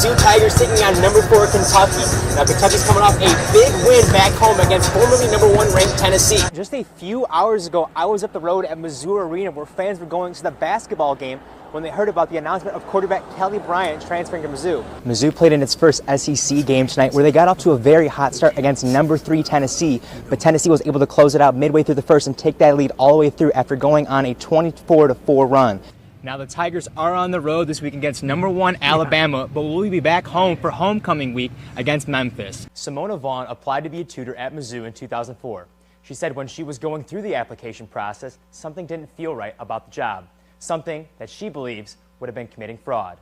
Mizzou Tigers taking on #4 Kentucky. Now Kentucky's coming off a big win back home against formerly #1 ranked Tennessee. Just a few hours ago, I was up the road at Mizzou Arena where fans were going to the basketball game when they heard about the announcement of quarterback Kelly Bryant transferring to Mizzou. Mizzou played in its first SEC game tonight where they got off to a very hot start against #3 Tennessee, but Tennessee was able to close it out midway through the first and take that lead all the way through after going on a 24-4 run. Now the Tigers are on the road this week against #1 Alabama, but will be back home for homecoming week against Memphis. Simona Vaughn applied to be a tutor at Mizzou in 2004. She said when she was going through the application process, something didn't feel right about the job. Something that she believes would have been committing fraud.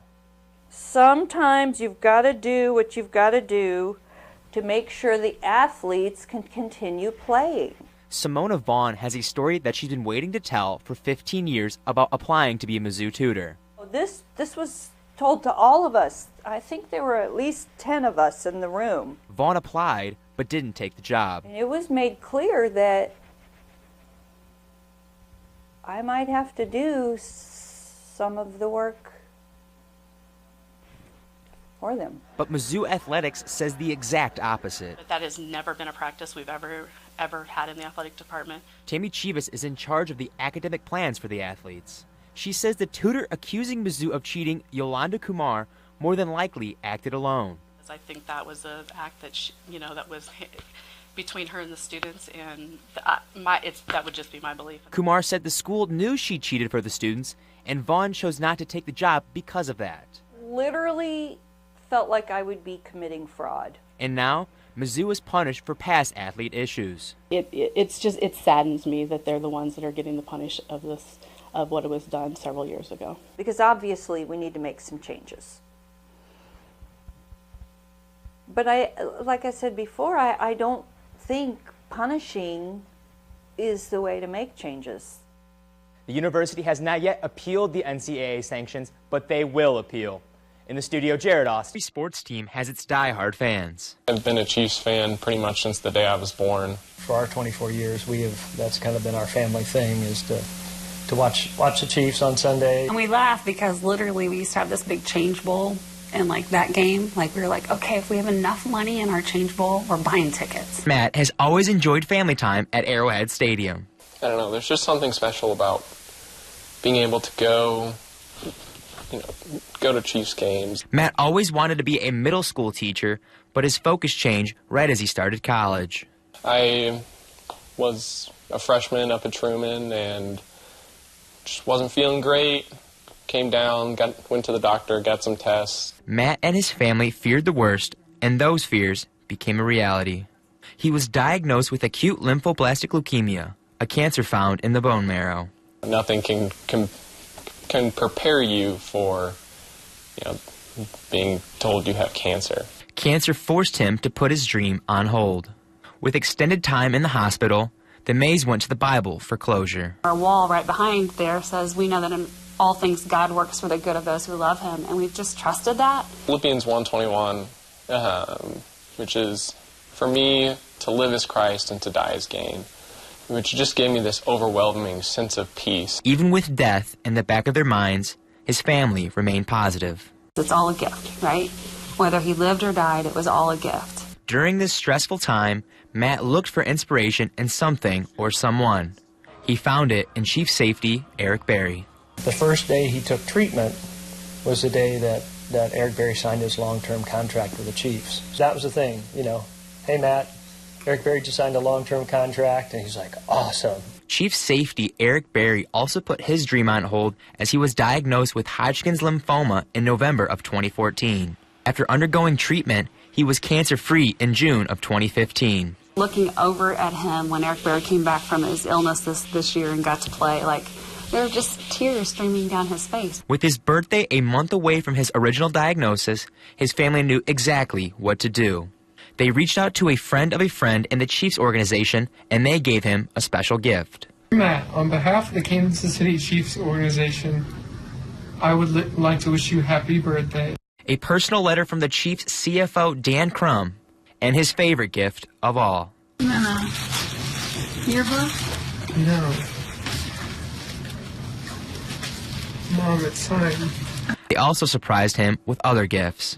Sometimes you've got to do what you've got to do to make sure the athletes can continue playing. Simona Vaughn has a story that she's been waiting to tell for 15 years about applying to be a Mizzou tutor. This was told to all of us. I think there were at least 10 of us in the room. Vaughn applied but didn't take the job. And it was made clear that I might have to do some of the work for them. But Mizzou Athletics says the exact opposite. But that has never been a practice we've ever had in the athletic department. Tammy Chivas is in charge of the academic plans for the athletes. She says the tutor accusing Mizzou of cheating, Yolanda Kumar, more than likely acted alone. I think that was an act that that was between her and the students, and that would just be my belief. Kumar said the school knew she cheated for the students, and Vaughn chose not to take the job because of that. Literally felt like I would be committing fraud. And now, Mizzou is punished for past athlete issues. It saddens me that they're the ones that are getting the punish of what was done several years ago. Because obviously we need to make some changes. But like I said before, I don't think punishing is the way to make changes. The university has not yet appealed the NCAA sanctions, but they will appeal. In the studio, Jared Austin. Every sports team has its diehard fans. I've been a Chiefs fan pretty much since the day I was born. For our 24 years, that's kind of been our family thing, is to watch the Chiefs on Sunday. And we laugh because literally we used to have this big change bowl. And like that game, we were like, okay, if we have enough money in our change bowl, we're buying tickets. Matt has always enjoyed family time at Arrowhead Stadium. I don't know, there's just something special about being able to go to Chiefs games. Matt always wanted to be a middle school teacher, but his focus changed right as he started college. I was a freshman up at Truman and just wasn't feeling great. Came down, went to the doctor, got some tests. Matt and his family feared the worst, and those fears became a reality. He was diagnosed with acute lymphoblastic leukemia, a cancer found in the bone marrow. Nothing can prepare you for, being told you have cancer. Cancer forced him to put his dream on hold. With extended time in the hospital, the Mays went to the Bible for closure. Our wall right behind there says, we know that in all things God works for the good of those who love him, and we've just trusted that. Philippians 1:21, which is, for me, to live as Christ and to die as gain, which just gave me this overwhelming sense of peace. Even with death in the back of their minds, his family remained positive. It's all a gift, right? Whether he lived or died, it was all a gift. During this stressful time, Matt looked for inspiration in something or someone. He found it in Chief Safety Eric Berry. The first day he took treatment was the day that Eric Berry signed his long-term contract with the Chiefs. So that was the thing, hey Matt, Eric Berry just signed a long-term contract, and he's like, awesome. Chief Safety Eric Berry also put his dream on hold as he was diagnosed with Hodgkin's lymphoma in November of 2014. After undergoing treatment, he was cancer-free in June of 2015. Looking over at him when Eric Berry came back from his illness this year and got to play, there were just tears streaming down his face. With his birthday a month away from his original diagnosis, his family knew exactly what to do. They reached out to a friend of a friend in the Chiefs organization, and they gave him a special gift. Matt, on behalf of the Kansas City Chiefs organization, I would like to wish you happy birthday. A personal letter from the Chiefs CFO Dan Crum, and his favorite gift of all. No. Yearbook? No. Mom, it's signed. They also surprised him with other gifts.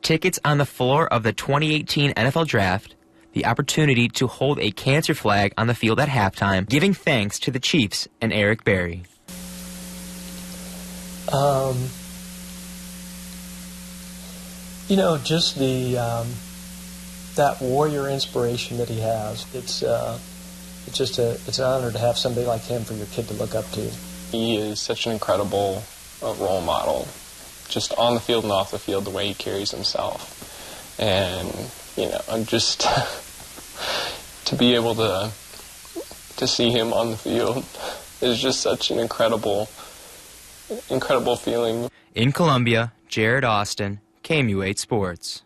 tickets on the floor of the 2018 NFL Draft, the opportunity to hold a cancer flag on the field at halftime, giving thanks to the Chiefs and Eric Berry. You know, just the that warrior inspiration that he has. It's an honor to have somebody like him for your kid to look up to. He is such an incredible role model, just on the field and off the field, the way he carries himself. And, you know, I'm just to be able to see him on the field is just such an incredible feeling. In Columbia, Jared Austin, KMU8 Sports.